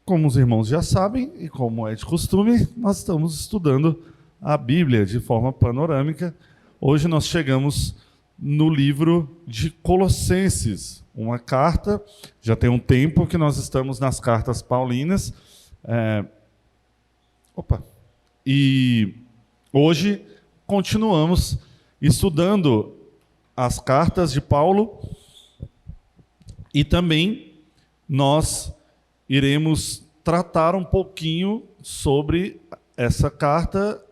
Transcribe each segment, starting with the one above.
Como os irmãos já sabem, e como é de costume, nós estamos estudando a Bíblia de forma panorâmica. Hoje nós chegamos no livro de Colossenses, uma carta. Já tem um tempo que nós estamos nas cartas paulinas. E hoje continuamos estudando as cartas de Paulo e também nós iremos tratar um pouquinho sobre essa carta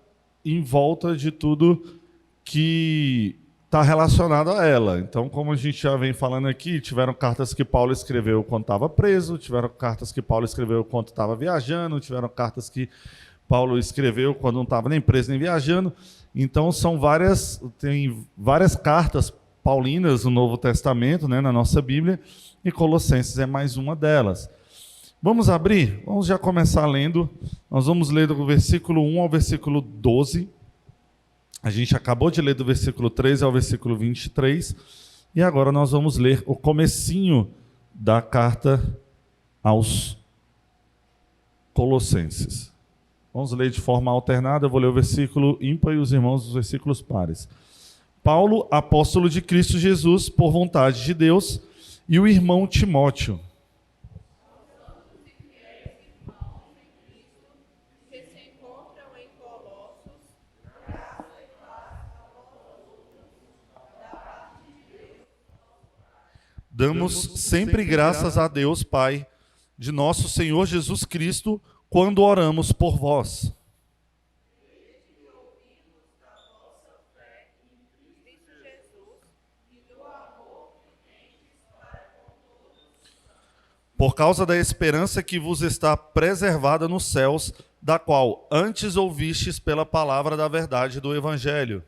em volta de tudo que está relacionado a ela. Então, como a gente já vem falando aqui, tiveram cartas que Paulo escreveu quando estava preso, tiveram cartas que Paulo escreveu quando estava viajando, tiveram cartas que Paulo escreveu quando não estava nem preso nem viajando. Então, tem várias cartas paulinas no Novo Testamento, né, na nossa Bíblia, e Colossenses é mais uma delas. Vamos abrir? Vamos já começar lendo. Nós vamos ler do versículo 1 ao versículo 12. A gente acabou de ler do versículo 13 ao versículo 23. E agora nós vamos ler o comecinho da carta aos Colossenses. Vamos ler de forma alternada. Eu vou ler o versículo ímpar e os irmãos os versículos pares. Paulo, apóstolo de Cristo Jesus, por vontade de Deus, e o irmão Timóteo. Damos sempre graças a Deus, Pai, de nosso Senhor Jesus Cristo, quando oramos por vós. Por causa da esperança que vos está preservada nos céus, da qual antes ouvistes pela palavra da verdade do Evangelho.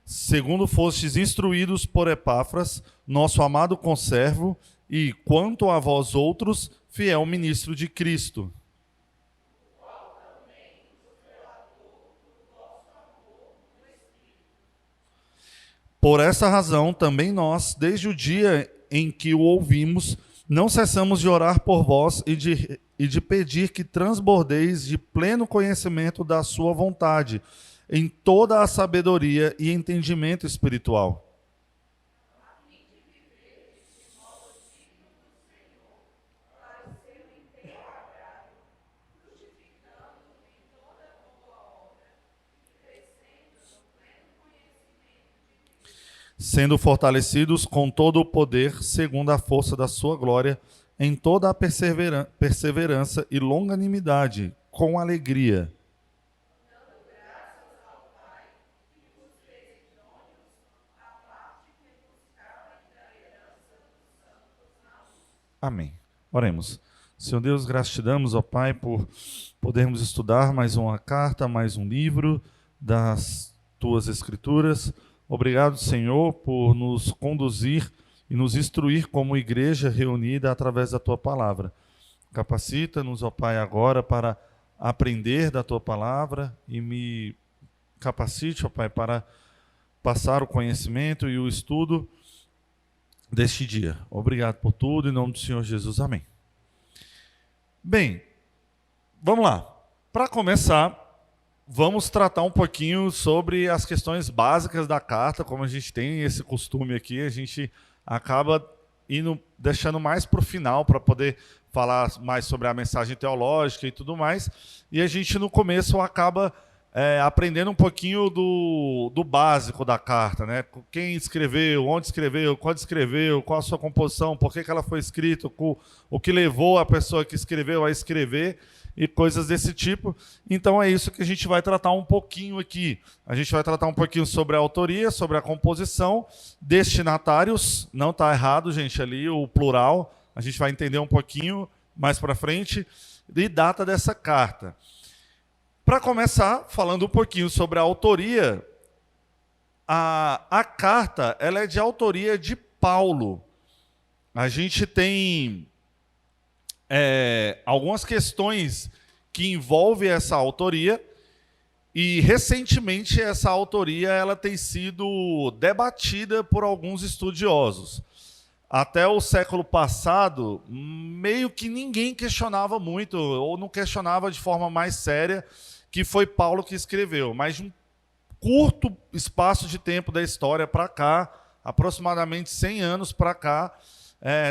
Segundo fostes instruídos por Epáfras, nosso amado conservo, e, quanto a vós outros, fiel ministro de Cristo. Por essa razão, também nós, desde o dia em que o ouvimos, não cessamos de orar por vós e de pedir que transbordeis de pleno conhecimento da sua vontade, em toda a sabedoria e entendimento espiritual. Sendo fortalecidos com todo o poder, segundo a força da sua glória, em toda a perseverança e longanimidade, com alegria. Amém. Oremos. Senhor Deus, graças te damos, ó Pai, por podermos estudar mais uma carta, mais um livro das tuas Escrituras. Obrigado, Senhor, por nos conduzir e nos instruir como igreja reunida através da tua palavra. Capacita-nos, ó Pai, agora para aprender da tua palavra e me capacite, ó Pai, para passar o conhecimento e o estudo deste dia. Obrigado por tudo, em nome do Senhor Jesus. Amém. Bem, vamos lá. Para começar, vamos tratar um pouquinho sobre as questões básicas da carta. Como a gente tem esse costume aqui, a gente acaba deixando mais para o final, para poder falar mais sobre a mensagem teológica e tudo mais. E a gente, no começo, acaba aprendendo um pouquinho do básico da carta, né? Quem escreveu, onde escreveu, quando escreveu, qual a sua composição, por que ela foi escrita, o que levou a pessoa que escreveu a escrever e coisas desse tipo. Então é isso que a gente vai tratar um pouquinho aqui. A gente vai tratar um pouquinho sobre a autoria, sobre a composição, destinatários, não está errado, gente, ali o plural, a gente vai entender um pouquinho mais para frente, e data dessa carta. Para começar, falando um pouquinho sobre a autoria, a carta ela é de autoria de Paulo. a gente tem algumas questões que envolvem essa autoria, e recentemente essa autoria ela tem sido debatida por alguns estudiosos. Até o século passado, meio que ninguém questionava muito, ou não questionava de forma mais séria, que foi Paulo que escreveu. Mas de um curto espaço de tempo da história para cá, aproximadamente 100 anos para cá,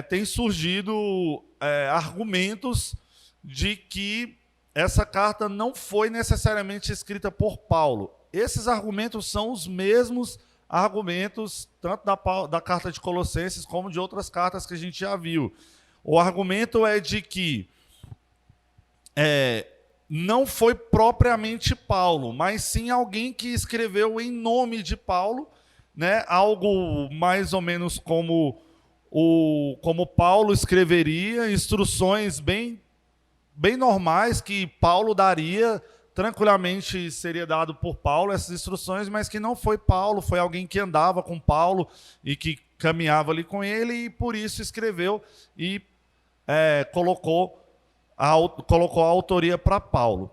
tem surgido argumentos de que essa carta não foi necessariamente escrita por Paulo. Esses argumentos são os mesmos argumentos, tanto da carta de Colossenses, como de outras cartas que a gente já viu. O argumento é de que não foi propriamente Paulo, mas sim alguém que escreveu em nome de Paulo, né? Algo mais ou menos como Paulo escreveria, instruções bem normais que Paulo daria, tranquilamente seria dado por Paulo essas instruções, mas que não foi Paulo, foi alguém que andava com Paulo e que caminhava ali com ele, e por isso escreveu e colocou a autoria para Paulo.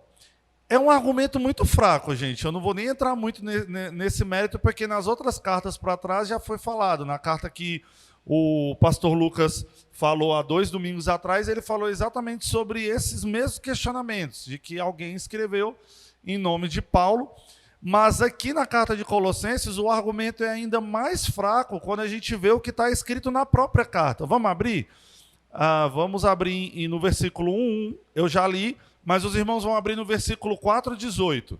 É um argumento muito fraco, gente. Eu não vou nem entrar muito nesse mérito, porque nas outras cartas para trás já foi falado. Na carta que o pastor Lucas falou há 2 domingos atrás, ele falou exatamente sobre esses mesmos questionamentos, de que alguém escreveu em nome de Paulo. Mas aqui na carta de Colossenses, o argumento é ainda mais fraco quando a gente vê o que está escrito na própria carta. Vamos abrir? Vamos abrir no versículo 1, eu já li, mas os irmãos vão abrir no versículo 4, 18.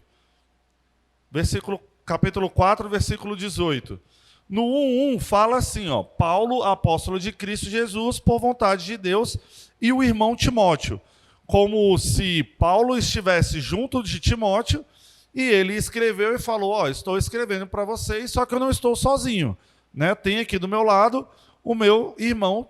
Capítulo 4, versículo 18. No 1:1 fala assim, Paulo, apóstolo de Cristo Jesus, por vontade de Deus, e o irmão Timóteo. Como se Paulo estivesse junto de Timóteo, e ele escreveu e falou, estou escrevendo para vocês, só que eu não estou sozinho. Né? Tem aqui do meu lado o meu irmão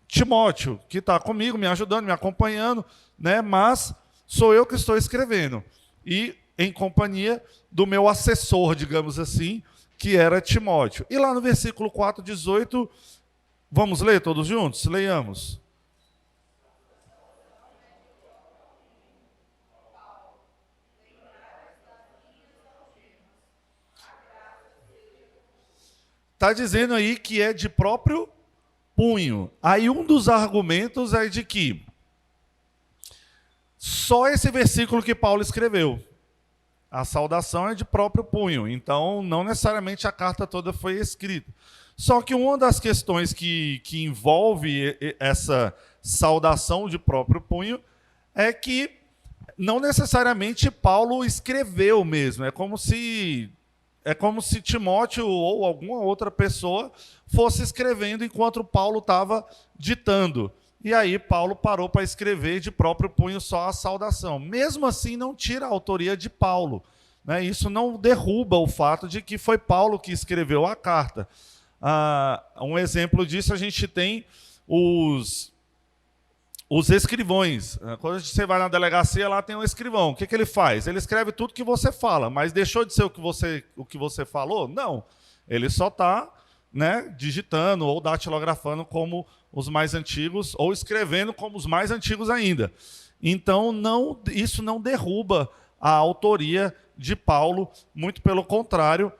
Timóteo, que está comigo, me ajudando, me acompanhando, né? Mas sou eu que estou escrevendo. E em companhia do meu assessor, digamos assim, que era Timóteo. E lá no versículo 4, 18, vamos ler todos juntos? Leiamos. Está dizendo aí que é de próprio punho. Aí um dos argumentos é de que só esse versículo que Paulo escreveu. A saudação é de próprio punho, então não necessariamente a carta toda foi escrita. Só que uma das questões que envolve essa saudação de próprio punho é que não necessariamente Paulo escreveu mesmo. É como se Timóteo ou alguma outra pessoa fosse escrevendo enquanto Paulo estava ditando. E aí Paulo parou para escrever de próprio punho só a saudação. Mesmo assim, não tira a autoria de Paulo. Né? Isso não derruba o fato de que foi Paulo que escreveu a carta. Um exemplo disso, a gente tem os escrivões. Quando você vai na delegacia, lá tem um escrivão. O que ele faz? Ele escreve tudo que você fala, mas deixou de ser o que você falou? Não. Ele só está digitando ou datilografando como os mais antigos, ou escrevendo como os mais antigos ainda. Então, isso não derruba a autoria de Paulo, muito pelo contrário,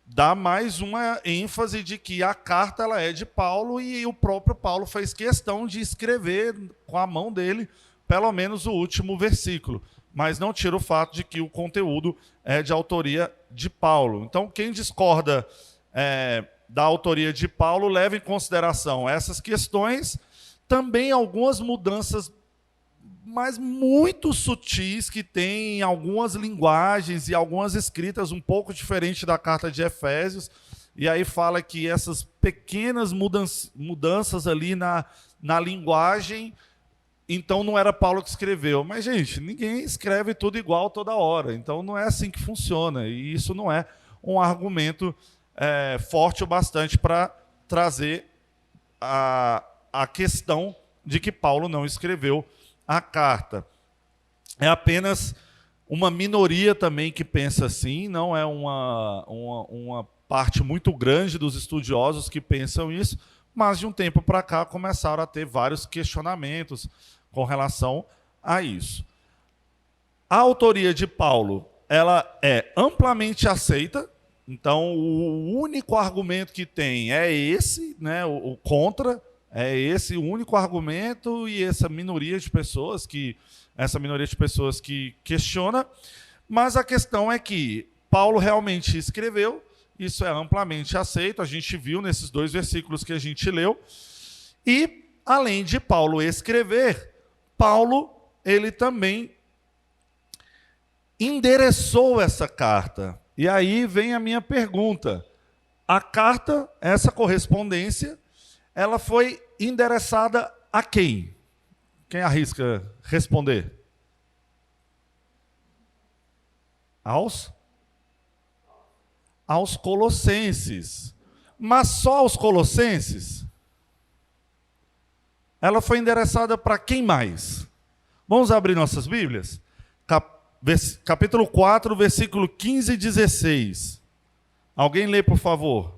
dá mais uma ênfase de que a carta ela é de Paulo, e o próprio Paulo fez questão de escrever com a mão dele, pelo menos o último versículo. Mas não tira o fato de que o conteúdo é de autoria de Paulo. Então, quem discorda da autoria de Paulo, leva em consideração essas questões, também algumas mudanças, mas muito sutis, que tem algumas linguagens e algumas escritas um pouco diferentes da carta de Efésios, e aí fala que essas pequenas mudanças ali na linguagem, então não era Paulo que escreveu. Mas, gente, ninguém escreve tudo igual toda hora, então não é assim que funciona, e isso não é um argumento forte o bastante para trazer a questão de que Paulo não escreveu a carta. É apenas uma minoria também que pensa assim, não é uma parte muito grande dos estudiosos que pensam isso, mas de um tempo para cá começaram a ter vários questionamentos com relação a isso. A autoria de Paulo, ela é amplamente aceita, então o único argumento que tem é esse, né, o contra, é esse o único argumento, e essa minoria de pessoas que questiona, mas a questão é que Paulo realmente escreveu, isso é amplamente aceito, a gente viu nesses 2 versículos que a gente leu, e além de Paulo escrever, Paulo, ele também endereçou essa carta. E aí vem a minha pergunta. A carta, essa correspondência, ela foi endereçada a quem? Quem arrisca responder? Aos Colossenses. Mas só aos Colossenses? Ela foi endereçada para quem mais? Vamos abrir nossas Bíblias? Capítulo 4, versículo 15 e 16. Alguém lê, por favor.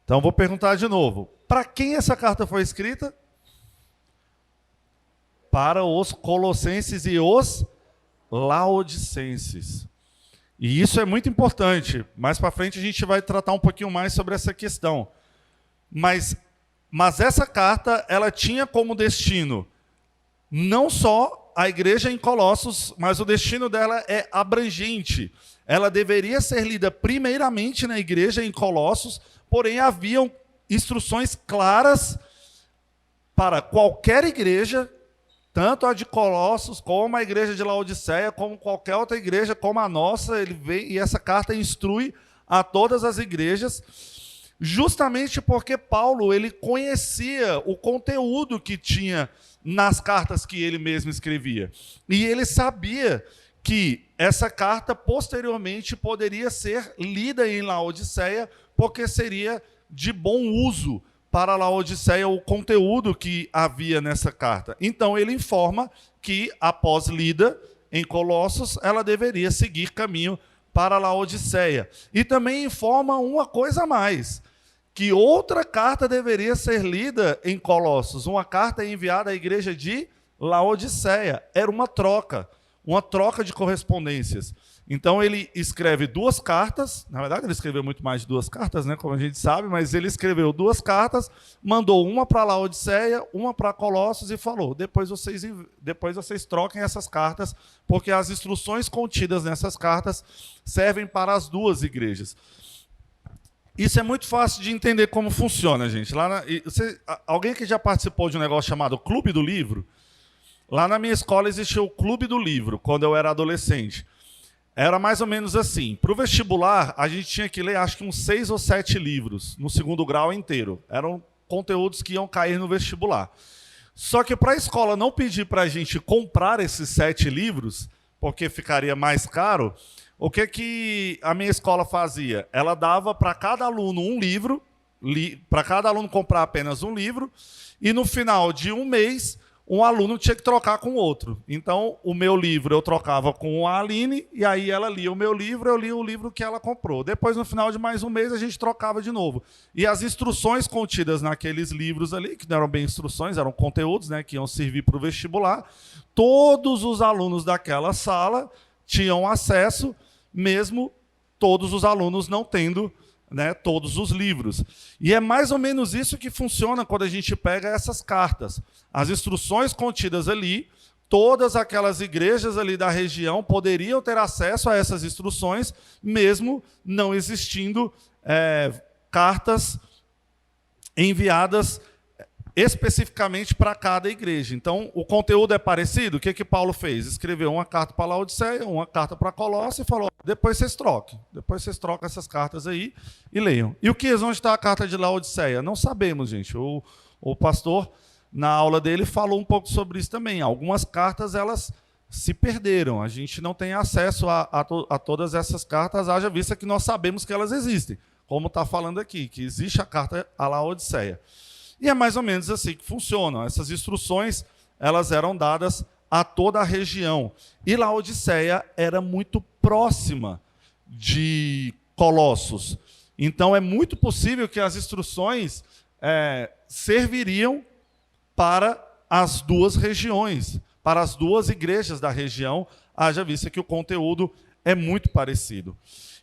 Então, vou perguntar de novo. Para quem essa carta foi escrita? Para os colossenses e os laodicenses. E isso é muito importante. Mais para frente a gente vai tratar um pouquinho mais sobre essa questão. Mas essa carta, ela tinha como destino não só a igreja em Colossos, mas o destino dela é abrangente. Ela deveria ser lida primeiramente na igreja em Colossos, porém haviam instruções claras para qualquer igreja, tanto a de Colossos, como a igreja de Laodiceia, como qualquer outra igreja, como a nossa, ele vem, e essa carta instrui a todas as igrejas, justamente porque Paulo ele conhecia o conteúdo que tinha nas cartas que ele mesmo escrevia. E ele sabia que essa carta posteriormente poderia ser lida em Laodiceia, porque seria de bom uso para Laodiceia o conteúdo que havia nessa carta. Então ele informa que, após lida em Colossos, ela deveria seguir caminho para Laodiceia. E também informa uma coisa a mais, que outra carta deveria ser lida em Colossos, uma carta enviada à igreja de Laodiceia. Era uma troca de correspondências. Então ele escreve 2 cartas, na verdade ele escreveu muito mais de 2 cartas, né, como a gente sabe, mas ele escreveu 2 cartas, mandou uma para Laodiceia, uma para Colossos e falou, depois vocês troquem essas cartas, porque as instruções contidas nessas cartas servem para as 2 igrejas. Isso é muito fácil de entender como funciona, gente. Alguém que já participou de um negócio chamado Clube do Livro? Lá na minha escola existia o Clube do Livro, quando eu era adolescente. Era mais ou menos assim. Para o vestibular, a gente tinha que ler, acho que uns 6 ou 7 livros, no 2º grau inteiro. Eram conteúdos que iam cair no vestibular. Só que para a escola não pedir para a gente comprar esses 7 livros, porque ficaria mais caro, o que a minha escola fazia? Ela dava para cada aluno um livro, para cada aluno comprar apenas um livro, e no final de um mês, um aluno tinha que trocar com o outro. Então, o meu livro eu trocava com a Aline, e aí ela lia o meu livro, eu lia o livro que ela comprou. Depois, no final de mais um mês, a gente trocava de novo. E as instruções contidas naqueles livros ali, que não eram bem instruções, eram conteúdos, né, que iam servir para o vestibular, todos os alunos daquela sala tinham acesso, mesmo todos os alunos não tendo, né, todos os livros. E é mais ou menos isso que funciona quando a gente pega essas cartas. As instruções contidas ali, todas aquelas igrejas ali da região poderiam ter acesso a essas instruções, mesmo não existindo cartas enviadas especificamente para cada igreja. Então, o conteúdo é parecido. O que Paulo fez? Escreveu uma carta para Laodiceia, uma carta para Colossos e falou, depois vocês trocam essas cartas aí e leiam. E o que? Onde está a carta de Laodiceia? Não sabemos, gente. O pastor, na aula dele, falou um pouco sobre isso também. Algumas cartas, elas se perderam. A gente não tem acesso a todas essas cartas, haja vista que nós sabemos que elas existem, como está falando aqui, que existe a carta à Laodiceia. E é mais ou menos assim que funcionam. Essas instruções, elas eram dadas a toda a região. E Laodiceia era muito próxima de Colossos. Então, é muito possível que as instruções serviriam para as duas regiões, para as duas igrejas da região, haja vista que o conteúdo é muito parecido.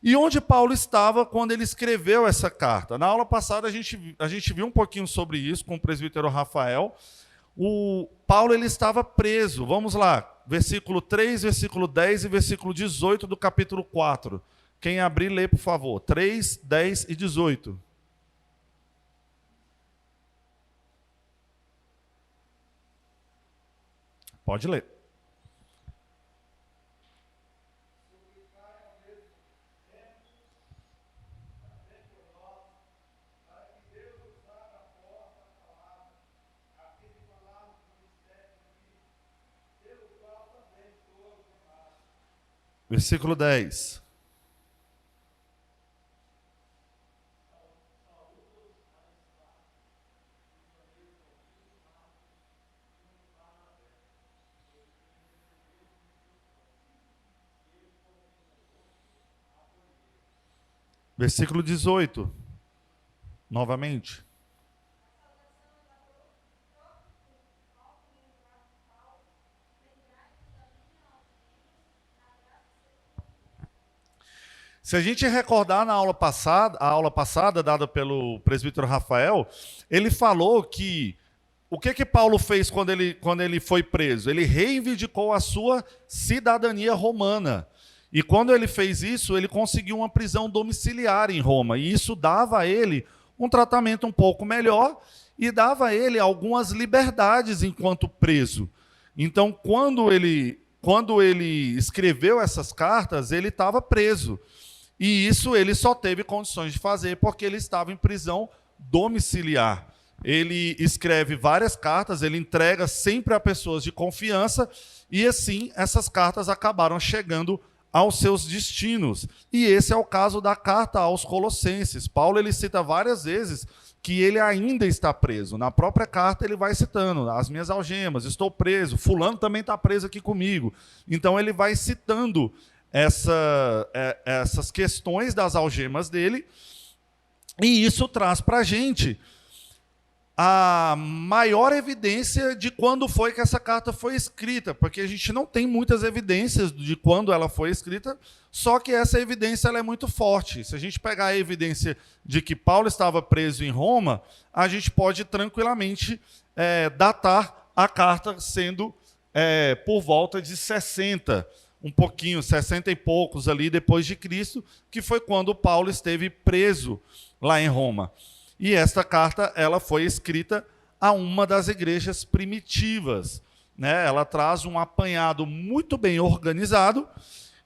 E onde Paulo estava quando ele escreveu essa carta? Na aula passada a gente viu um pouquinho sobre isso com o presbítero Rafael. O Paulo ele estava preso. Vamos lá, versículo 3, versículo 10 e versículo 18 do capítulo 4. Quem abrir, lê, por favor. 3, 10 e 18. Pode ler. Versículo 10. Versículo 18. Novamente. Se a gente recordar na aula passada dada pelo presbítero Rafael, ele falou que o que Paulo fez quando ele foi preso? Ele reivindicou a sua cidadania romana. E quando ele fez isso, ele conseguiu uma prisão domiciliar em Roma. E isso dava a ele um tratamento um pouco melhor e dava a ele algumas liberdades enquanto preso. Então, quando ele escreveu essas cartas, ele estava preso. E isso ele só teve condições de fazer porque ele estava em prisão domiciliar. Ele escreve várias cartas, ele entrega sempre a pessoas de confiança, e assim essas cartas acabaram chegando aos seus destinos. E esse é o caso da carta aos Colossenses. Paulo ele cita várias vezes que ele ainda está preso. Na própria carta ele vai citando: as minhas algemas, estou preso, fulano também está preso aqui comigo. Então ele vai citando essas questões das algemas dele, e isso traz para a gente a maior evidência de quando foi que essa carta foi escrita, porque a gente não tem muitas evidências de quando ela foi escrita, só que essa evidência ela é muito forte. Se a gente pegar a evidência de que Paulo estava preso em Roma, a gente pode tranquilamente datar a carta sendo por volta de 60 e poucos ali depois de Cristo, que foi quando Paulo esteve preso lá em Roma. E esta carta ela foi escrita a uma das igrejas primitivas, né? Ela traz um apanhado muito bem organizado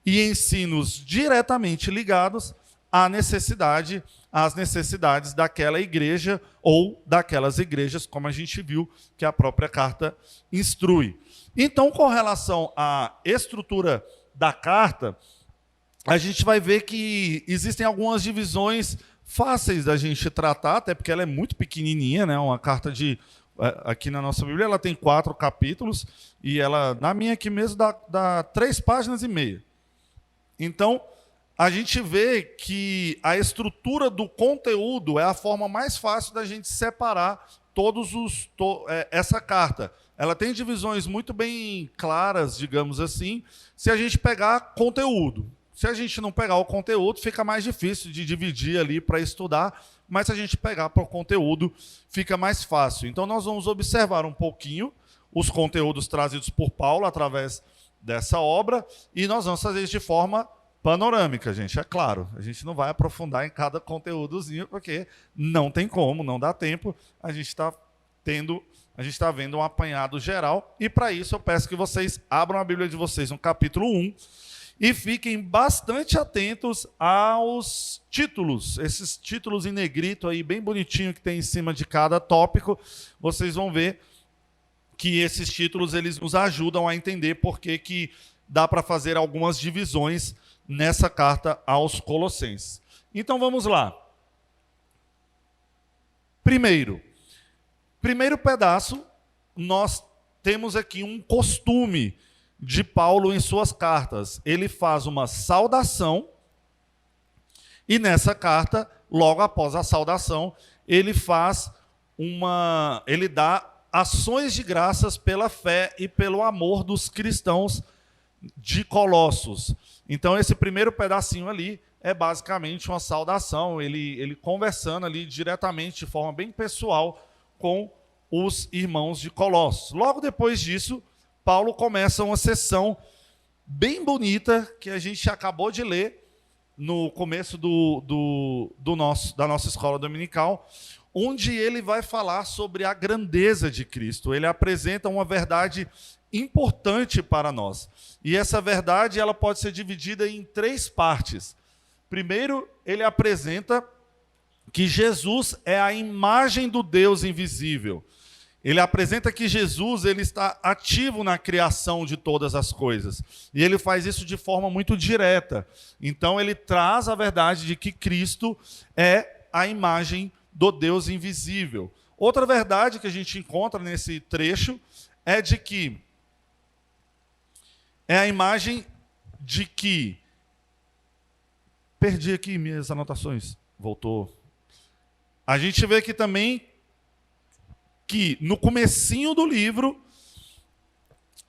e ensinos diretamente ligados às necessidades daquela igreja ou daquelas igrejas, como a gente viu que a própria carta instrui. Então, com relação à estrutura da carta, a gente vai ver que existem algumas divisões fáceis da gente tratar, até porque ela é muito pequenininha, né? Uma carta aqui na nossa Bíblia, ela tem 4 capítulos, e ela, na minha aqui mesmo, dá 3 páginas e meia. Então, a gente vê que a estrutura do conteúdo é a forma mais fácil da gente separar essa carta. Ela tem divisões muito bem claras, digamos assim, se a gente pegar conteúdo. Se a gente não pegar o conteúdo, fica mais difícil de dividir ali para estudar, mas se a gente pegar para o conteúdo, fica mais fácil. Então, nós vamos observar um pouquinho os conteúdos trazidos por Paulo através dessa obra, e nós vamos fazer isso de forma panorâmica, gente, é claro. A gente não vai aprofundar em cada conteúdozinho, porque não tem como, não dá tempo. A gente está vendo um apanhado geral, e para isso eu peço que vocês abram a Bíblia de vocês no capítulo 1, e fiquem bastante atentos aos títulos, esses títulos em negrito aí, bem bonitinho, que tem em cima de cada tópico. Vocês vão ver que esses títulos eles nos ajudam a entender por que dá para fazer algumas divisões nessa carta aos Colossenses. Então vamos lá. Primeiro pedaço, nós temos aqui um costume de Paulo em suas cartas. Ele faz uma saudação e nessa carta, logo após a saudação, ele dá ações de graças pela fé e pelo amor dos cristãos de Colossos. Então esse primeiro pedacinho ali é basicamente uma saudação, ele conversando ali diretamente, de forma bem pessoal, com os irmãos de Colossos. Logo depois disso, Paulo começa uma sessão bem bonita, que a gente acabou de ler no começo da nossa escola dominical, onde ele vai falar sobre a grandeza de Cristo. Ele apresenta uma verdade importante para nós. E essa verdade ela pode ser dividida em 3 partes. Primeiro, ele apresenta que Jesus é a imagem do Deus invisível. Ele apresenta que Jesus ele está ativo na criação de todas as coisas. E ele faz isso de forma muito direta. Então ele traz a verdade de que Cristo é a imagem do Deus invisível. Outra verdade que a gente encontra nesse trecho é de que é a imagem de que... Perdi aqui minhas anotações. Voltou. A gente vê aqui também que no comecinho do livro,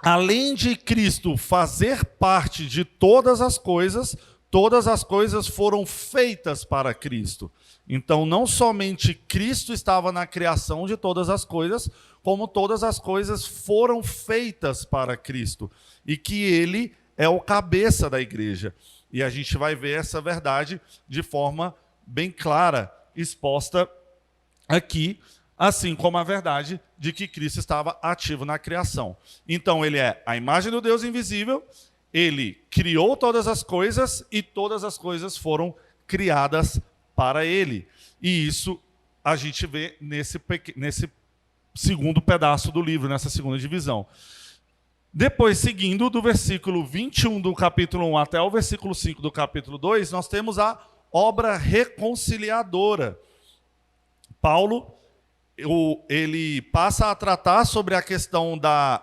além de Cristo fazer parte de todas as coisas foram feitas para Cristo. Então, não somente Cristo estava na criação de todas as coisas, como todas as coisas foram feitas para Cristo. E que Ele é o cabeça da igreja. E a gente vai ver essa verdade de forma bem clara, exposta aqui, assim como a verdade de que Cristo estava ativo na criação. Então, ele é a imagem do Deus invisível, ele criou todas as coisas e todas as coisas foram criadas para ele. E isso a gente vê nesse segundo pedaço do livro, nessa segunda divisão. Depois, seguindo do versículo 21 do capítulo 1 até o versículo 5 do capítulo 2, nós temos a obra reconciliadora. Paulo, ele passa a tratar sobre a questão da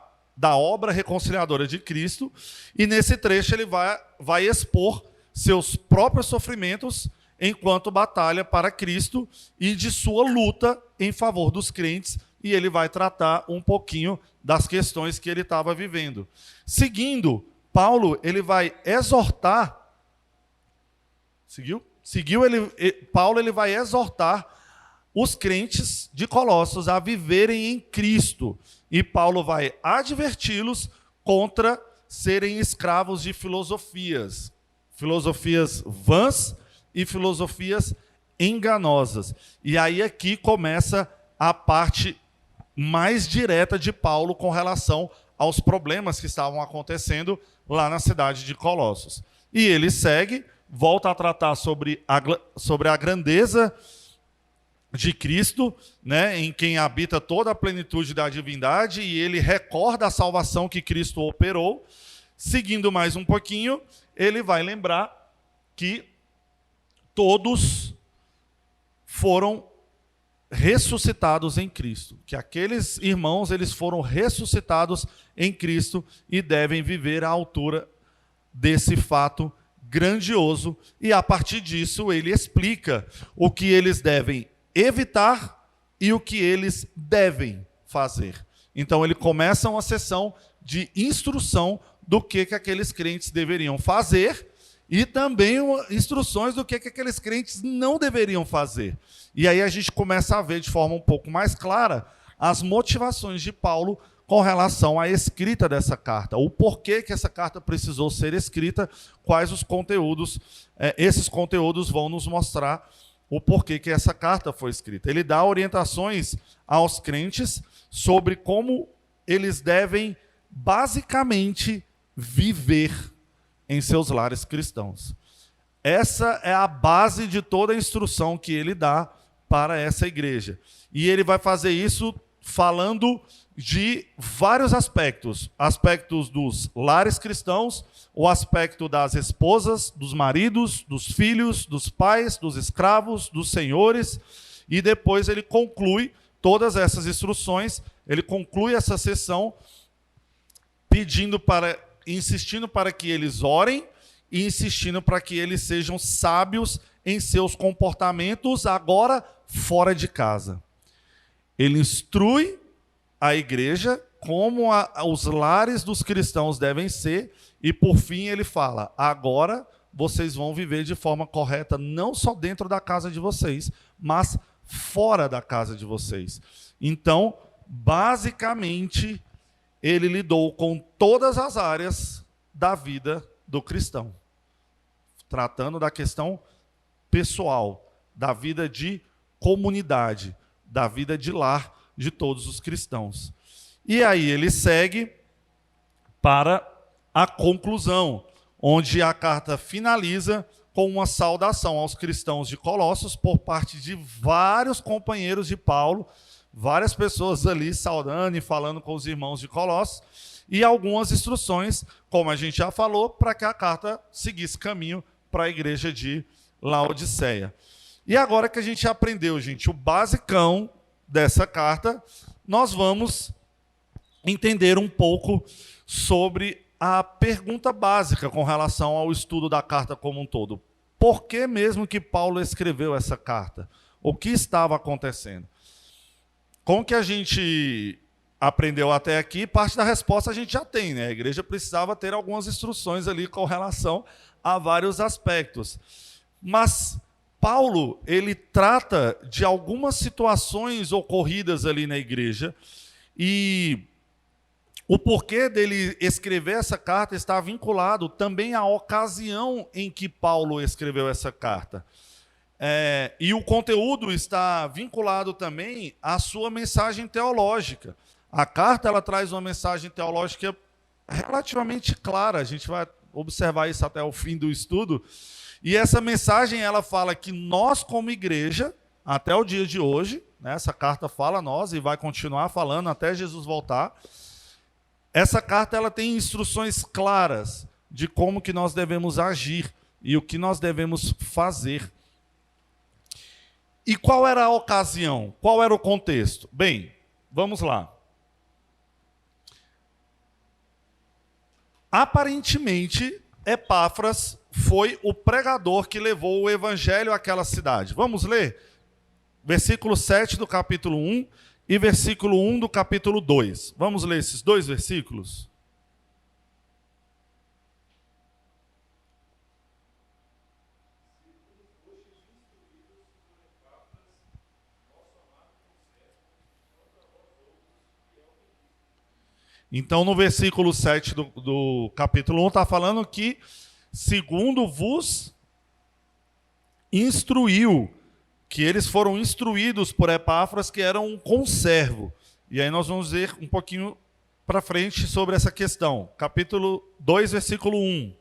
obra reconciliadora de Cristo, e nesse trecho ele vai expor seus próprios sofrimentos enquanto batalha para Cristo e de sua luta em favor dos crentes, e ele vai tratar um pouquinho das questões que ele estava vivendo. Seguindo, Paulo ele vai exortar, Paulo ele vai exortar os crentes de Colossos a viverem em Cristo. E Paulo vai adverti-los contra serem escravos de filosofias vãs e filosofias enganosas. E aí aqui começa a parte mais direta de Paulo com relação aos problemas que estavam acontecendo lá na cidade de Colossos. E ele segue, volta a tratar sobre a grandeza de Cristo, né, em quem habita toda a plenitude da divindade, e ele recorda a salvação que Cristo operou. Seguindo mais um pouquinho, ele vai lembrar que todos foram ressuscitados em Cristo, que aqueles irmãos eles foram ressuscitados em Cristo e devem viver à altura desse fato grandioso, e a partir disso ele explica o que eles devem evitar e o que eles devem fazer. Então ele começa uma sessão de instrução do que aqueles crentes deveriam fazer e também instruções do que aqueles crentes não deveriam fazer. E aí a gente começa a ver de forma um pouco mais clara as motivações de Paulo com relação à escrita dessa carta, o porquê que essa carta precisou ser escrita, quais os conteúdos, esses conteúdos vão nos mostrar o porquê que essa carta foi escrita. Ele dá orientações aos crentes sobre como eles devem basicamente viver em seus lares cristãos. Essa é a base de toda a instrução que ele dá para essa igreja. E ele vai fazer isso falando de vários aspectos. Aspectos dos lares cristãos, o aspecto das esposas, dos maridos, dos filhos, dos pais, dos escravos, dos senhores, e depois ele conclui todas essas instruções, ele conclui essa sessão insistindo para que eles orem e insistindo para que eles sejam sábios em seus comportamentos agora fora de casa. Ele instrui a igreja como os lares dos cristãos devem ser e, por fim, ele fala: agora vocês vão viver de forma correta, não só dentro da casa de vocês, mas fora da casa de vocês. Então, basicamente, ele lidou com todas as áreas da vida do cristão, tratando da questão pessoal, da vida de comunidade, da vida de lar de todos os cristãos. E aí ele segue para a conclusão, onde a carta finaliza com uma saudação aos cristãos de Colossos por parte de vários companheiros de Paulo, várias pessoas ali saudando e falando com os irmãos de Colossos, e algumas instruções, como a gente já falou, para que a carta seguisse caminho para a igreja de Laodiceia. E agora que a gente aprendeu, gente, o basicão dessa carta, nós vamos entender um pouco sobre a pergunta básica com relação ao estudo da carta como um todo. Por que mesmo que Paulo escreveu essa carta? O que estava acontecendo? Com o que a gente aprendeu até aqui, parte da resposta a gente já tem, né? A igreja precisava ter algumas instruções ali com relação a vários aspectos. Mas Paulo, ele trata de algumas situações ocorridas ali na igreja, e o porquê dele escrever essa carta está vinculado também à ocasião em que Paulo escreveu essa carta. E o conteúdo está vinculado também à sua mensagem teológica. A carta ela traz uma mensagem teológica relativamente clara, a gente vai observar isso até o fim do estudo. E essa mensagem ela fala que nós, como igreja, até o dia de hoje, né, essa carta fala a nós e vai continuar falando até Jesus voltar. Essa carta ela tem instruções claras de como que nós devemos agir e o que nós devemos fazer. E qual era a ocasião? Qual era o contexto? Bem, vamos lá. Aparentemente, Epáfras foi o pregador que levou o evangelho àquela cidade. Vamos ler? Versículo 7 do capítulo 1 e versículo 1 do capítulo 2. Vamos ler esses dois versículos? Então, no versículo 7 do capítulo 1, está falando que, segundo vos instruiu, que eles foram instruídos por Epáfras, que era um conservo. E aí nós vamos ver um pouquinho para frente sobre essa questão. Capítulo 2, versículo 1.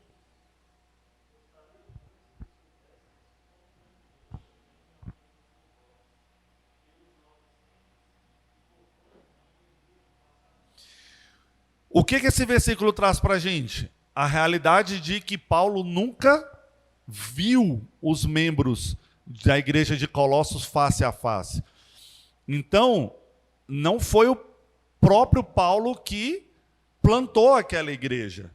O que esse versículo traz para a gente? A realidade de que Paulo nunca viu os membros da igreja de Colossos face a face. Então, não foi o próprio Paulo que plantou aquela igreja,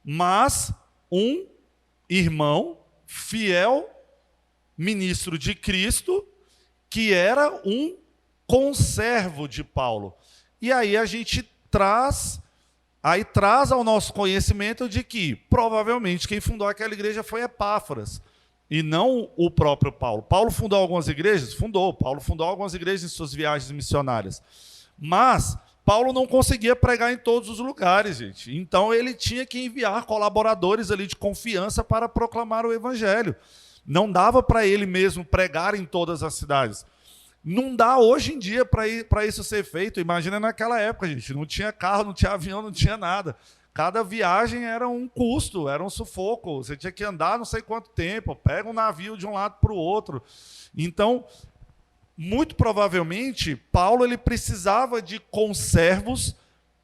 mas um irmão fiel, ministro de Cristo, que era um conservo de Paulo. E aí a gente traz ao nosso conhecimento de que, provavelmente, quem fundou aquela igreja foi Epáfras, e não o próprio Paulo. Paulo fundou algumas igrejas? Fundou. Paulo fundou algumas igrejas em suas viagens missionárias. Mas Paulo não conseguia pregar em todos os lugares, gente. Então ele tinha que enviar colaboradores ali de confiança para proclamar o evangelho. Não dava para ele mesmo pregar em todas as cidades. Não dá hoje em dia para isso ser feito. Imagina naquela época, gente. Não tinha carro, não tinha avião, não tinha nada. Cada viagem era um custo, era um sufoco. Você tinha que andar não sei quanto tempo, pega um navio de um lado para o outro. Então, muito provavelmente, Paulo ele precisava de conservos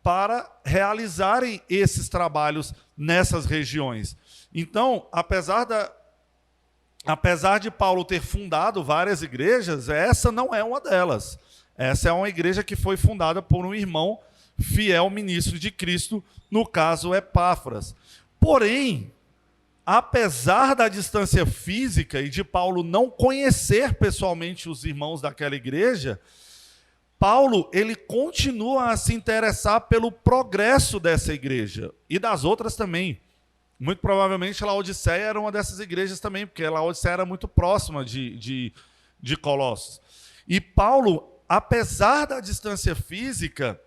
para realizarem esses trabalhos nessas regiões. Então, apesar de Paulo ter fundado várias igrejas, essa não é uma delas. Essa é uma igreja que foi fundada por um irmão fiel ministro de Cristo, no caso Epáfras. Porém, apesar da distância física e de Paulo não conhecer pessoalmente os irmãos daquela igreja, Paulo ele continua a se interessar pelo progresso dessa igreja e das outras também. Muito provavelmente Laodiceia era uma dessas igrejas também, porque Laodiceia era muito próxima de Colossos. E Paulo, apesar da distância física,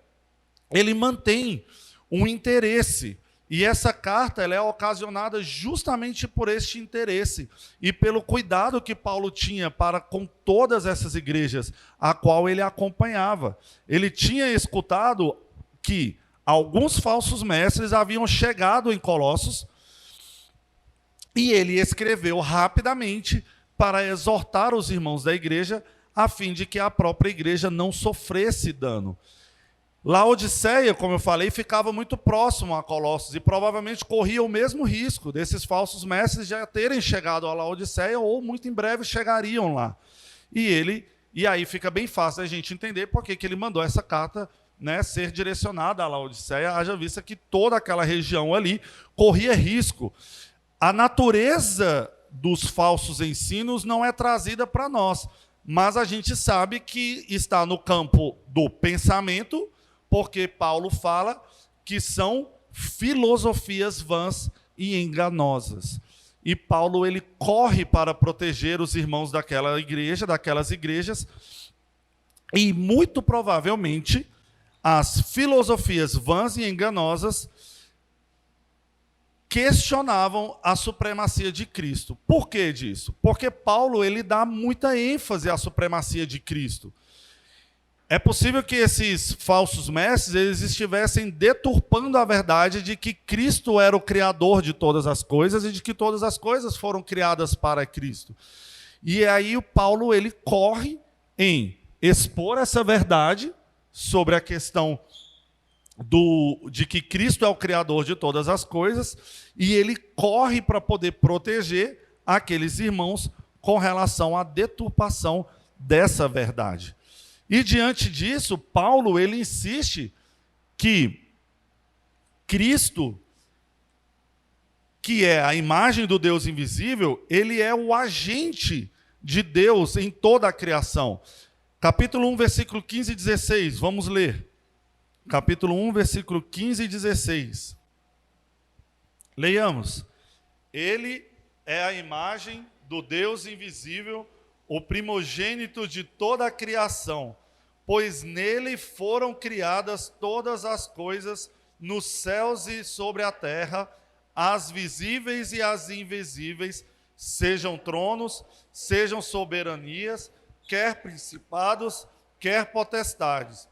ele mantém um interesse. E essa carta ela é ocasionada justamente por este interesse e pelo cuidado que Paulo tinha para com todas essas igrejas a qual ele acompanhava. Ele tinha escutado que alguns falsos mestres haviam chegado em Colossos e ele escreveu rapidamente para exortar os irmãos da igreja a fim de que a própria igreja não sofresse dano. Laodiceia, como eu falei, ficava muito próximo a Colossos e provavelmente corria o mesmo risco desses falsos mestres já terem chegado a Laodiceia ou muito em breve chegariam lá. E aí fica bem fácil a gente entender por que ele mandou essa carta, né, ser direcionada a Laodiceia, haja vista que toda aquela região ali corria risco. A natureza dos falsos ensinos não é trazida para nós, mas a gente sabe que está no campo do pensamento, porque Paulo fala que são filosofias vãs e enganosas. E Paulo ele corre para proteger os irmãos daquela igreja, daquelas igrejas, e muito provavelmente as filosofias vãs e enganosas questionavam a supremacia de Cristo. Por que disso? Porque Paulo ele dá muita ênfase à supremacia de Cristo. É possível que esses falsos mestres eles estivessem deturpando a verdade de que Cristo era o criador de todas as coisas e de que todas as coisas foram criadas para Cristo. E aí o Paulo ele corre em expor essa verdade sobre a questão de que Cristo é o criador de todas as coisas e ele corre para poder proteger aqueles irmãos com relação à deturpação dessa verdade. E diante disso, Paulo ele insiste que Cristo, que é a imagem do Deus invisível, ele é o agente de Deus em toda a criação. Capítulo 1, versículo 15 e 16, vamos ler. Capítulo 1, versículo 15 e 16. Leiamos. Ele é a imagem do Deus invisível, o primogênito de toda a criação, pois nele foram criadas todas as coisas nos céus e sobre a terra, as visíveis e as invisíveis, sejam tronos, sejam soberanias, quer principados, quer potestades.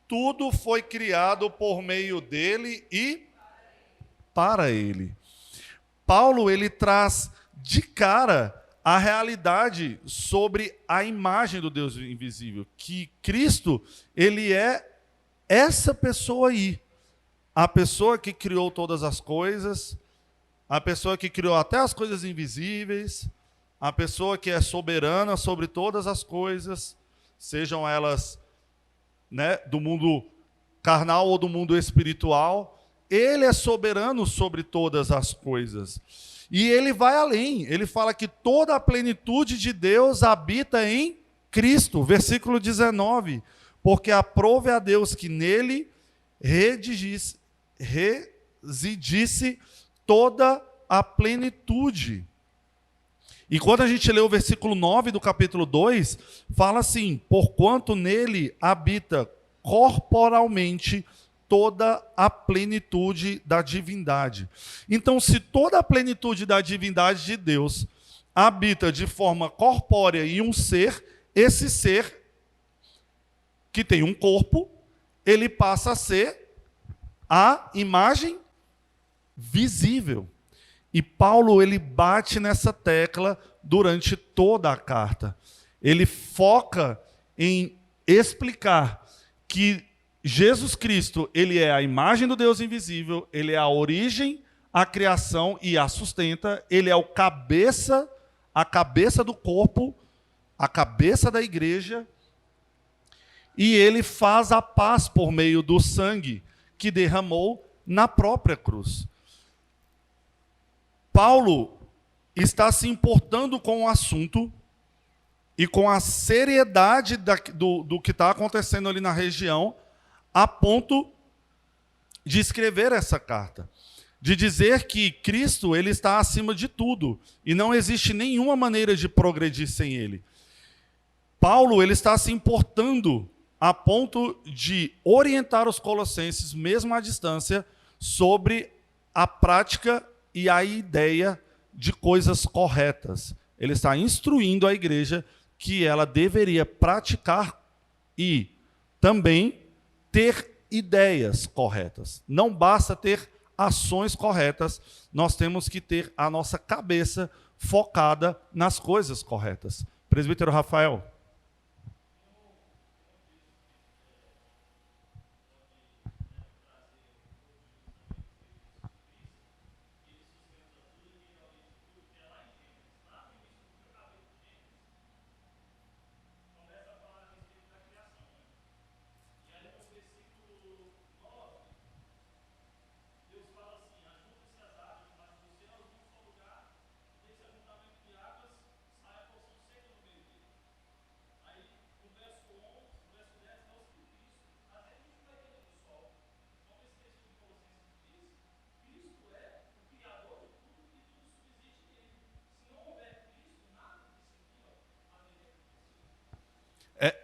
Tudo foi criado por meio dele e para ele. Paulo ele traz de cara a realidade sobre a imagem do Deus invisível, que Cristo, ele é essa pessoa aí, a pessoa que criou todas as coisas, a pessoa que criou até as coisas invisíveis, a pessoa que é soberana sobre todas as coisas, sejam elas, né, do mundo carnal ou do mundo espiritual, ele é soberano sobre todas as coisas. E ele vai além, ele fala que toda a plenitude de Deus habita em Cristo, versículo 19, porque aprove a Deus que nele residisse toda a plenitude. E quando a gente lê o versículo 9 do capítulo 2, fala assim, porquanto nele habita corporalmente toda a plenitude da divindade. Então, se toda a plenitude da divindade de Deus habita de forma corpórea em um ser, esse ser, que tem um corpo, ele passa a ser a imagem visível. E Paulo, ele bate nessa tecla durante toda a carta. Ele foca em explicar que Jesus Cristo, ele é a imagem do Deus invisível, ele é a origem, a criação e a sustenta, ele é a cabeça do corpo, a cabeça da igreja, e ele faz a paz por meio do sangue que derramou na própria cruz. Paulo está se importando com o assunto e com a seriedade do que está acontecendo ali na região, a ponto de escrever essa carta, de dizer que Cristo ele está acima de tudo e não existe nenhuma maneira de progredir sem ele. Paulo ele está se importando a ponto de orientar os colossenses, mesmo à distância, sobre a prática e a ideia de coisas corretas. Ele está instruindo a igreja que ela deveria praticar e também ter ideias corretas. Não basta ter ações corretas, nós temos que ter a nossa cabeça focada nas coisas corretas. Presbítero Rafael.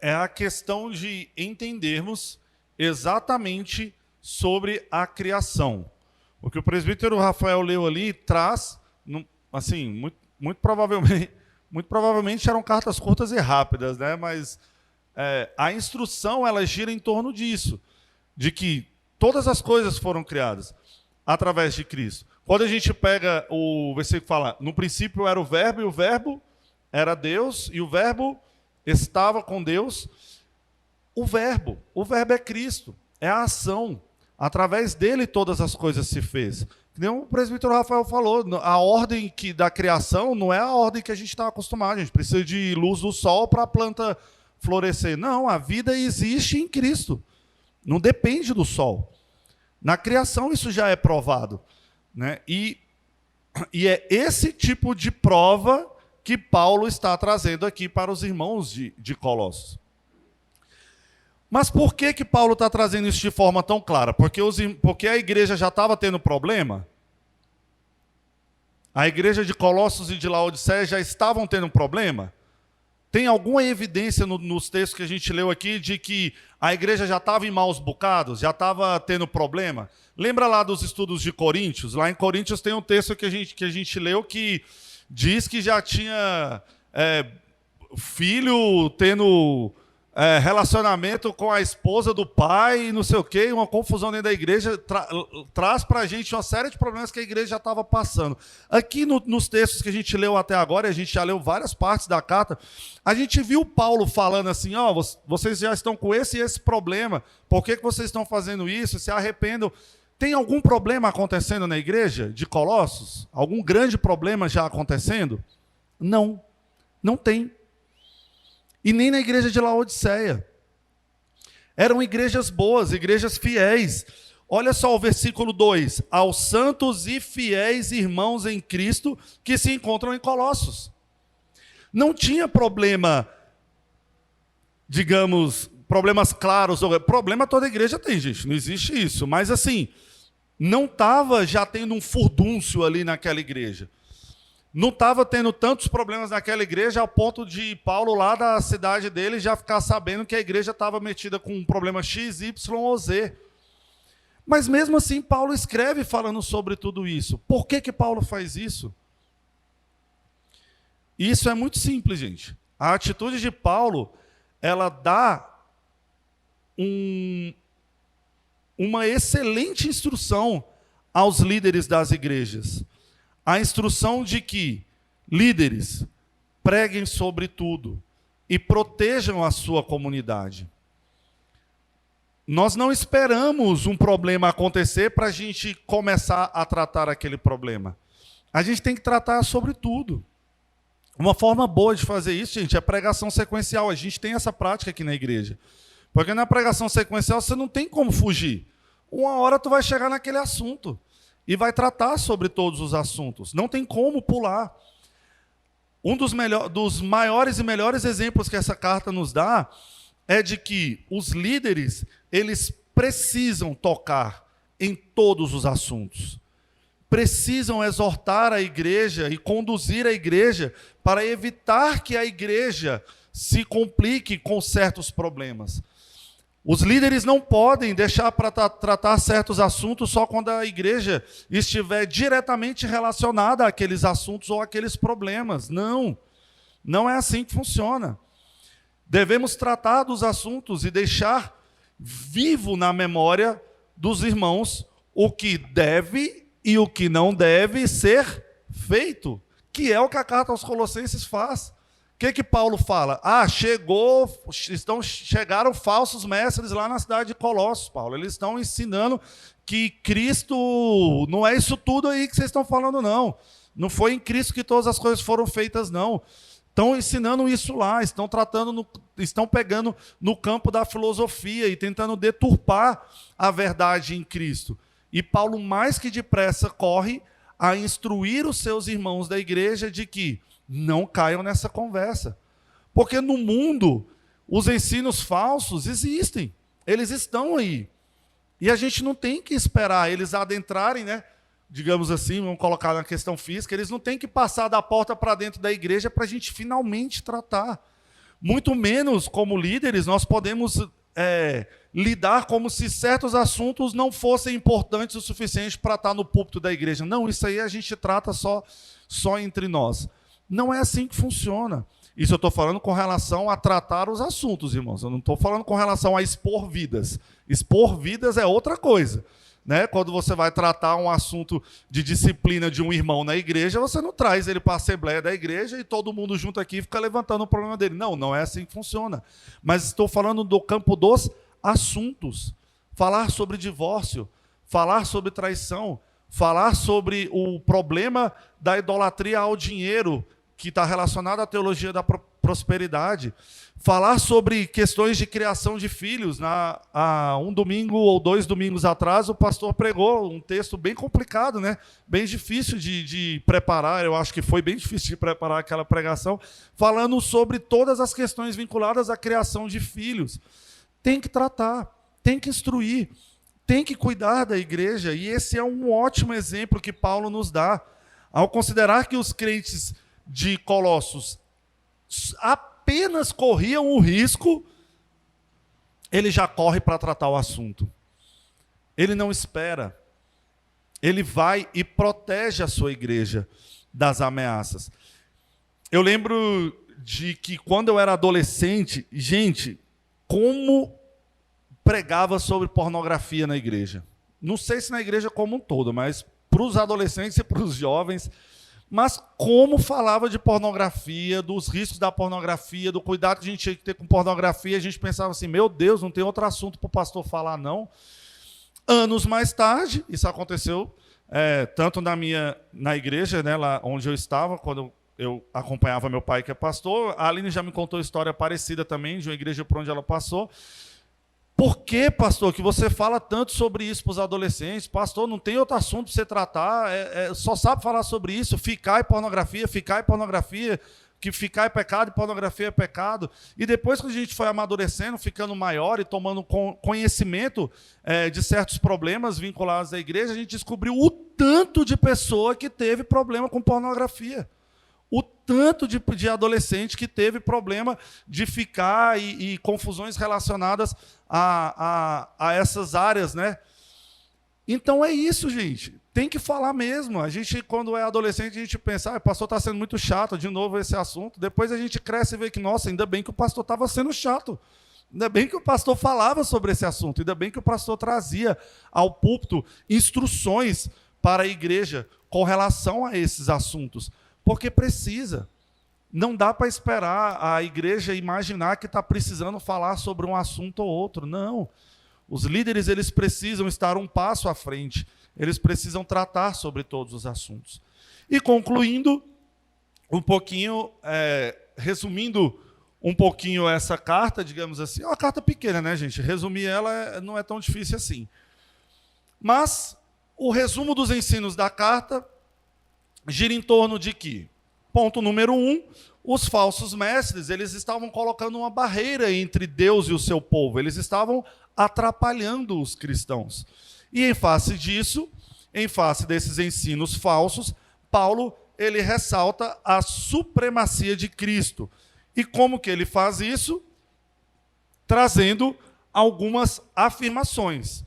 É a questão de entendermos exatamente sobre a criação. O que o presbítero Rafael leu ali traz, assim, muito provavelmente eram cartas curtas e rápidas, né? Mas a instrução ela gira em torno disso, de que todas as coisas foram criadas através de Cristo. Quando a gente pega o versículo que fala, no princípio era o verbo, e o verbo era Deus, e o verbo estava com Deus. O verbo é Cristo, é a ação. Através dele todas as coisas se fez. Nem o presbítero Rafael falou, a ordem da criação não é a ordem que a gente está acostumado. A gente precisa de luz do sol para a planta florescer. Não, a vida existe em Cristo. Não depende do sol. Na criação isso já é provado, né? E é esse tipo de prova que Paulo está trazendo aqui para os irmãos de Colossos. Mas por que Paulo está trazendo isso de forma tão clara? Porque a igreja já estava tendo problema? A igreja de Colossos e de Laodiceia já estavam tendo um problema? Tem alguma evidência nos textos que a gente leu aqui de que a igreja já estava em maus bocados, já estava tendo problema? Lembra lá dos estudos de Coríntios? Lá em Coríntios tem um texto que a gente leu que diz que já tinha filho tendo relacionamento com a esposa do pai, não sei o quê, uma confusão dentro da igreja, traz para a gente uma série de problemas que a igreja já estava passando. Aqui nos textos que a gente leu até agora, a gente já leu várias partes da carta, a gente viu Paulo falando assim, vocês já estão com esse e esse problema, por que vocês estão fazendo isso? Se arrependam. Tem algum problema acontecendo na igreja de Colossos? Algum grande problema já acontecendo? Não, não tem. E nem na igreja de Laodiceia. Eram igrejas boas, igrejas fiéis. Olha só o versículo 2. Aos santos e fiéis irmãos em Cristo que se encontram em Colossos. Não tinha problema, digamos, problemas claros. Problema toda igreja tem, gente. Não existe isso. Mas assim, não estava já tendo um furdúncio ali naquela igreja. Não estava tendo tantos problemas naquela igreja ao ponto de Paulo, lá da cidade dele, já ficar sabendo que a igreja estava metida com um problema X, Y ou Z. Mas mesmo assim, Paulo escreve falando sobre tudo isso. Por que Paulo faz isso? Isso é muito simples, gente. A atitude de Paulo, ela dá uma excelente instrução aos líderes das igrejas. A instrução de que líderes preguem sobre tudo, e protejam a sua comunidade. Nós não esperamos um problema acontecer para a gente começar a tratar aquele problema. A gente tem que tratar sobre tudo. Uma forma boa de fazer isso, gente, é a pregação sequencial. A gente tem essa prática aqui na igreja. Porque na pregação sequencial você não tem como fugir. Uma hora tu vai chegar naquele assunto e vai tratar sobre todos os assuntos. Não tem como pular. Um dos maiores e melhores exemplos que essa carta nos dá é de que os líderes, eles precisam tocar em todos os assuntos. Precisam exortar a igreja e conduzir a igreja para evitar que a igreja se complique com certos problemas. Os líderes não podem deixar para tratar certos assuntos só quando a igreja estiver diretamente relacionada àqueles assuntos ou àqueles problemas. Não, não é assim que funciona. Devemos tratar dos assuntos e deixar vivo na memória dos irmãos o que deve e o que não deve ser feito, que é o que a carta aos Colossenses faz. O que Paulo fala? Chegaram falsos mestres lá na cidade de Colossos, Paulo. Eles estão ensinando que Cristo não é isso tudo aí que vocês estão falando, não. Não foi em Cristo que todas as coisas foram feitas, não. Estão ensinando isso lá, estão pegando no campo da filosofia e tentando deturpar a verdade em Cristo. E Paulo, mais que depressa, corre a instruir os seus irmãos da igreja de que não caiam nessa conversa. Porque no mundo, os ensinos falsos existem, eles estão aí. E a gente não tem que esperar eles adentrarem, né? Digamos assim, vamos colocar na questão física, eles não têm que passar da porta para dentro da igreja para a gente finalmente tratar. Muito menos, como líderes, nós podemos lidar como se certos assuntos não fossem importantes o suficiente para estar no púlpito da igreja. Não, isso aí a gente trata só entre nós. Não é assim que funciona. Isso eu estou falando com relação a tratar os assuntos, irmãos. Eu não estou falando com relação a expor vidas. Expor vidas é outra coisa. Né? Quando você vai tratar um assunto de disciplina de um irmão na igreja, você não traz ele para a assembleia da igreja e todo mundo junto aqui fica levantando o problema dele. Não, não é assim que funciona. Mas estou falando do campo dos assuntos. Falar sobre divórcio, falar sobre traição, falar sobre o problema da idolatria ao dinheiro, que está relacionado à teologia da prosperidade, falar sobre questões de criação de filhos. Há um domingo ou 2 domingos atrás, o pastor pregou um texto bem complicado, né? Bem difícil de preparar, eu acho que foi bem difícil de preparar aquela pregação, falando sobre todas as questões vinculadas à criação de filhos. Tem que tratar, tem que instruir, tem que cuidar da igreja, e esse é um ótimo exemplo que Paulo nos dá, ao considerar que os crentes de Colossos apenas corriam o risco, ele já corre para tratar o assunto. Ele não espera. Ele vai e protege a sua igreja das ameaças. Eu lembro de que quando eu era adolescente, gente, como pregava sobre pornografia na igreja. Não sei se na igreja como um todo, mas para os adolescentes e para os jovens. Mas como falava de pornografia, dos riscos da pornografia, do cuidado que a gente tinha que ter com pornografia, a gente pensava assim, meu Deus, não tem outro assunto para o pastor falar, não. Anos mais tarde, isso aconteceu tanto na igreja, né, lá onde eu estava, quando eu acompanhava meu pai, que é pastor. A Aline já me contou história parecida também, de uma igreja por onde ela passou. Por que, pastor, que você fala tanto sobre isso para os adolescentes? Pastor, não tem outro assunto para você tratar, só sabe falar sobre isso, ficar e pornografia, que ficar é pecado e pornografia é pecado. E depois que a gente foi amadurecendo, ficando maior e tomando conhecimento de certos problemas vinculados à igreja, a gente descobriu o tanto de pessoa que teve problema com pornografia. O tanto de adolescente que teve problema de ficar e confusões relacionadas a essas áreas, né? Então é isso, gente. Tem que falar mesmo. A gente, quando é adolescente, a gente pensa, o pastor está sendo muito chato, de novo esse assunto. Depois a gente cresce e vê que, nossa, ainda bem que o pastor estava sendo chato. Ainda bem que o pastor falava sobre esse assunto. Ainda bem que o pastor trazia ao púlpito instruções para a igreja com relação a esses assuntos. Porque precisa. Não dá para esperar a igreja imaginar que está precisando falar sobre um assunto ou outro. Não. Os líderes, eles precisam estar um passo à frente. Eles precisam tratar sobre todos os assuntos. E concluindo um pouquinho, resumindo um pouquinho essa carta, digamos assim, é uma carta pequena, né, gente? Resumir ela não é tão difícil assim. Mas o resumo dos ensinos da carta gira em torno de que, ponto número 1, os falsos mestres, eles estavam colocando uma barreira entre Deus e o seu povo. Eles estavam atrapalhando os cristãos. E em face disso, em face desses ensinos falsos, Paulo, ele ressalta a supremacia de Cristo. E como que ele faz isso? Trazendo algumas afirmações.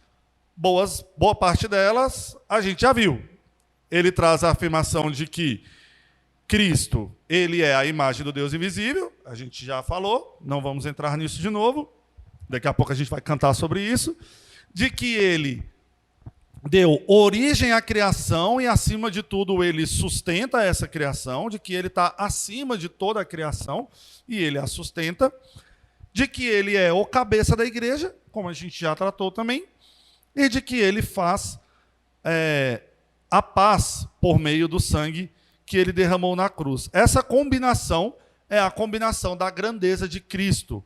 Boa parte delas a gente já viu. Ele traz a afirmação de que Cristo, ele é a imagem do Deus invisível, a gente já falou, não vamos entrar nisso de novo, daqui a pouco a gente vai cantar sobre isso, de que ele deu origem à criação e, acima de tudo, ele sustenta essa criação, de que ele está acima de toda a criação e ele a sustenta, de que ele é o cabeça da igreja, como a gente já tratou também, e de que ele faz a paz por meio do sangue que ele derramou na cruz. Essa combinação é a combinação da grandeza de Cristo,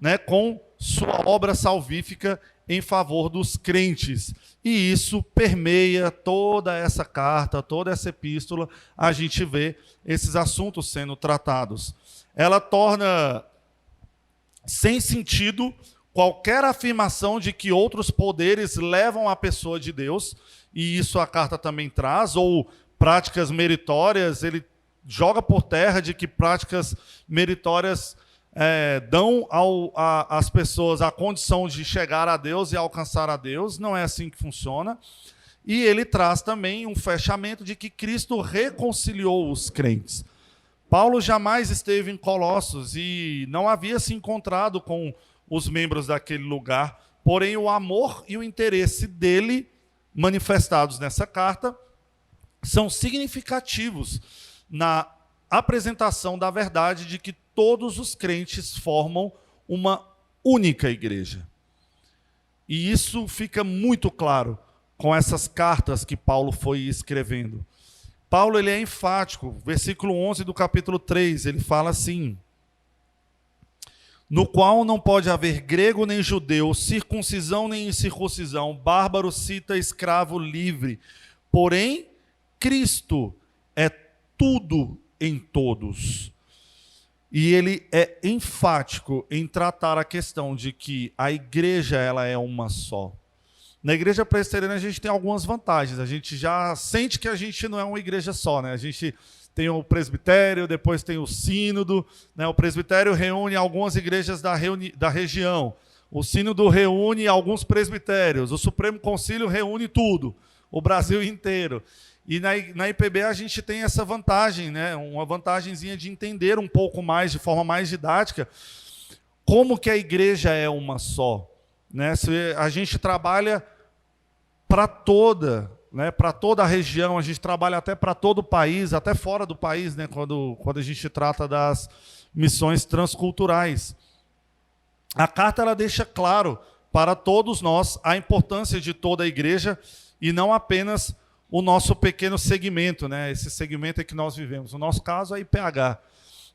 né, com sua obra salvífica em favor dos crentes. E isso permeia toda essa carta, toda essa epístola, a gente vê esses assuntos sendo tratados. Ela torna sem sentido qualquer afirmação de que outros poderes levam a pessoa de Deus, e isso a carta também traz, ou práticas meritórias, ele joga por terra de que práticas meritórias dão às pessoas a condição de chegar a Deus e alcançar a Deus. Não é assim que funciona. E ele traz também um fechamento de que Cristo reconciliou os crentes. Paulo jamais esteve em Colossos e não havia se encontrado com os membros daquele lugar, porém o amor e o interesse dele, manifestados nessa carta, são significativos na apresentação da verdade de que todos os crentes formam uma única igreja. E isso fica muito claro com essas cartas que Paulo foi escrevendo. Paulo, ele é enfático. Versículo 11 do capítulo 3, ele fala assim: no qual não pode haver grego nem judeu, circuncisão nem incircuncisão, bárbaro, cita, escravo, livre. Porém, Cristo é tudo em todos. E ele é enfático em tratar a questão de que a igreja, ela é uma só. Na igreja presbiteriana a gente tem algumas vantagens. A gente já sente que a gente não é uma igreja só, né? A gente tem o presbitério, depois tem o sínodo, né? O presbitério reúne algumas igrejas da região. O sínodo reúne alguns presbitérios. O Supremo Concílio reúne tudo, o Brasil inteiro. E na IPB a gente tem essa vantagem, né? Uma vantagenzinha de entender um pouco mais, de forma mais didática, como que a igreja é uma só. Né? A gente trabalha para toda, né? Para toda a região, a gente trabalha até para todo o país, até fora do país, né? Quando a gente trata das missões transculturais. A carta, ela deixa claro para todos nós a importância de toda a igreja e não apenas o nosso pequeno segmento, né? Esse segmento é que nós vivemos. No nosso caso, a IPH.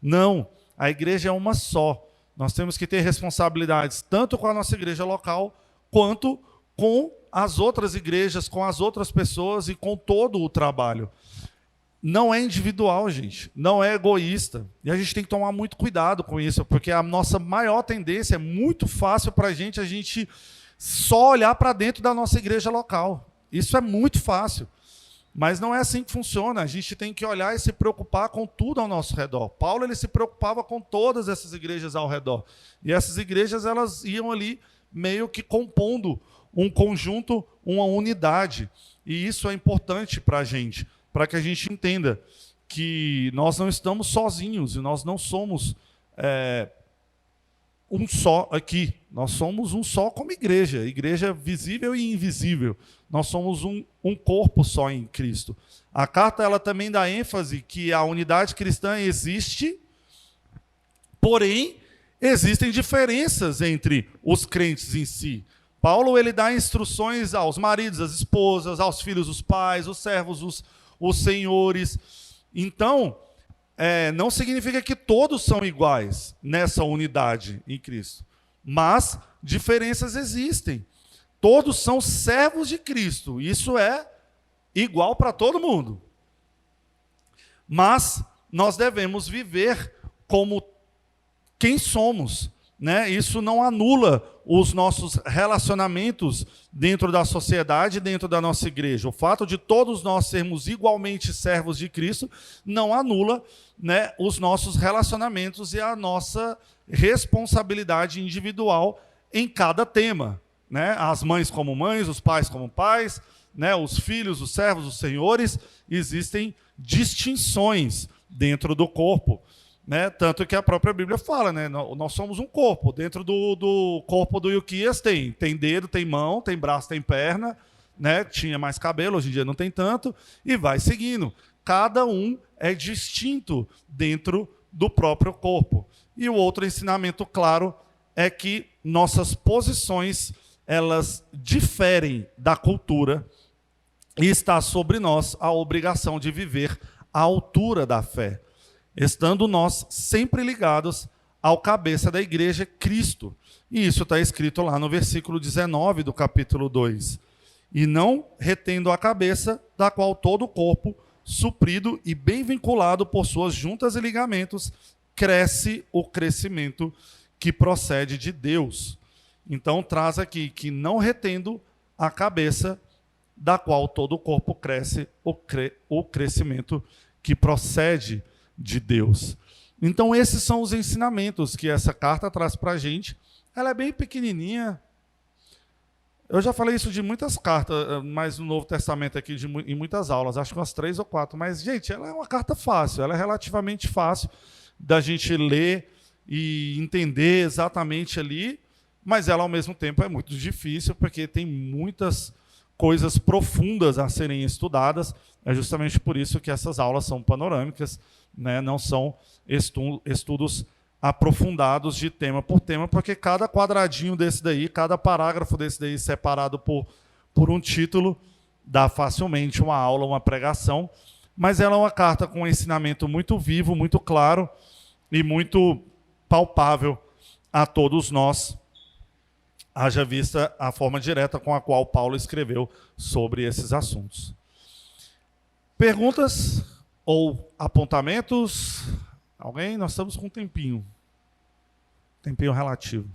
Não, a igreja é uma só. Nós temos que ter responsabilidades tanto com a nossa igreja local, quanto com as outras igrejas, com as outras pessoas e com todo o trabalho. Não é individual, gente. Não é egoísta. E a gente tem que tomar muito cuidado com isso, porque a nossa maior tendência é muito fácil para a gente só olhar para dentro da nossa igreja local. Isso é muito fácil. Mas não é assim que funciona. A gente tem que olhar e se preocupar com tudo ao nosso redor. Paulo, ele se preocupava com todas essas igrejas ao redor. E essas igrejas, elas iam ali meio que compondo um conjunto, uma unidade. E isso é importante para a gente, para que a gente entenda que nós não estamos sozinhos e nós não somos um só aqui. Nós somos um só como igreja, igreja visível e invisível. Nós somos um corpo só em Cristo. A carta, ela também dá ênfase que a unidade cristã existe Porém, existem diferenças entre os crentes em si. Paulo ele dá instruções aos maridos, às esposas, aos filhos, os pais, os servos, os senhores. Então, não significa que todos são iguais nessa unidade em Cristo. Mas diferenças existem. Todos são servos de Cristo. Isso é igual para todo mundo. Mas nós devemos viver como quem somos, né? Isso não anula os nossos relacionamentos dentro da sociedade, dentro da nossa igreja. O fato de todos nós sermos igualmente servos de Cristo não anula, né, os nossos relacionamentos e a nossa responsabilidade individual em cada tema, né? As mães como mães, os pais como pais, né? Os filhos, os servos, os senhores, existem distinções dentro do corpo. Né? Tanto que a própria Bíblia fala, né? Nós somos um corpo. Dentro do corpo do Ilquias tem dedo, tem mão, tem braço, tem perna, né? Tinha mais cabelo, hoje em dia não tem tanto, e vai seguindo. Cada um é distinto dentro do próprio corpo. E o outro ensinamento claro é que nossas posições, elas diferem da cultura e está sobre nós a obrigação de viver à altura da fé, estando nós sempre ligados ao cabeça da igreja, Cristo. E isso está escrito lá no versículo 19 do capítulo 2. E não retendo a cabeça, da qual todo o corpo, suprido e bem vinculado por suas juntas e ligamentos, cresce o crescimento que procede de Deus. Então traz aqui que não retendo a cabeça, da qual todo o corpo cresce o crescimento que procede de Deus. Então esses são os ensinamentos que essa carta traz para a gente. Ela é bem pequenininha. Eu já falei isso de muitas cartas, mas no Novo Testamento aqui, em muitas aulas, acho que umas 3 ou 4. Mas, gente, ela é uma carta fácil, ela é relativamente fácil da gente ler e entender exatamente ali, mas ela, ao mesmo tempo, é muito difícil, porque tem muitas coisas profundas a serem estudadas. É justamente por isso que essas aulas são panorâmicas, né? Não são estudos aprofundados de tema por tema, porque cada quadradinho desse daí, cada parágrafo desse daí separado por um título, dá facilmente uma aula, uma pregação. Mas ela é uma carta com um ensinamento muito vivo, muito claro e muito palpável a todos nós, haja vista a forma direta com a qual Paulo escreveu sobre esses assuntos. Perguntas ou apontamentos? Alguém? Nós estamos com um tempinho. Tempinho relativo.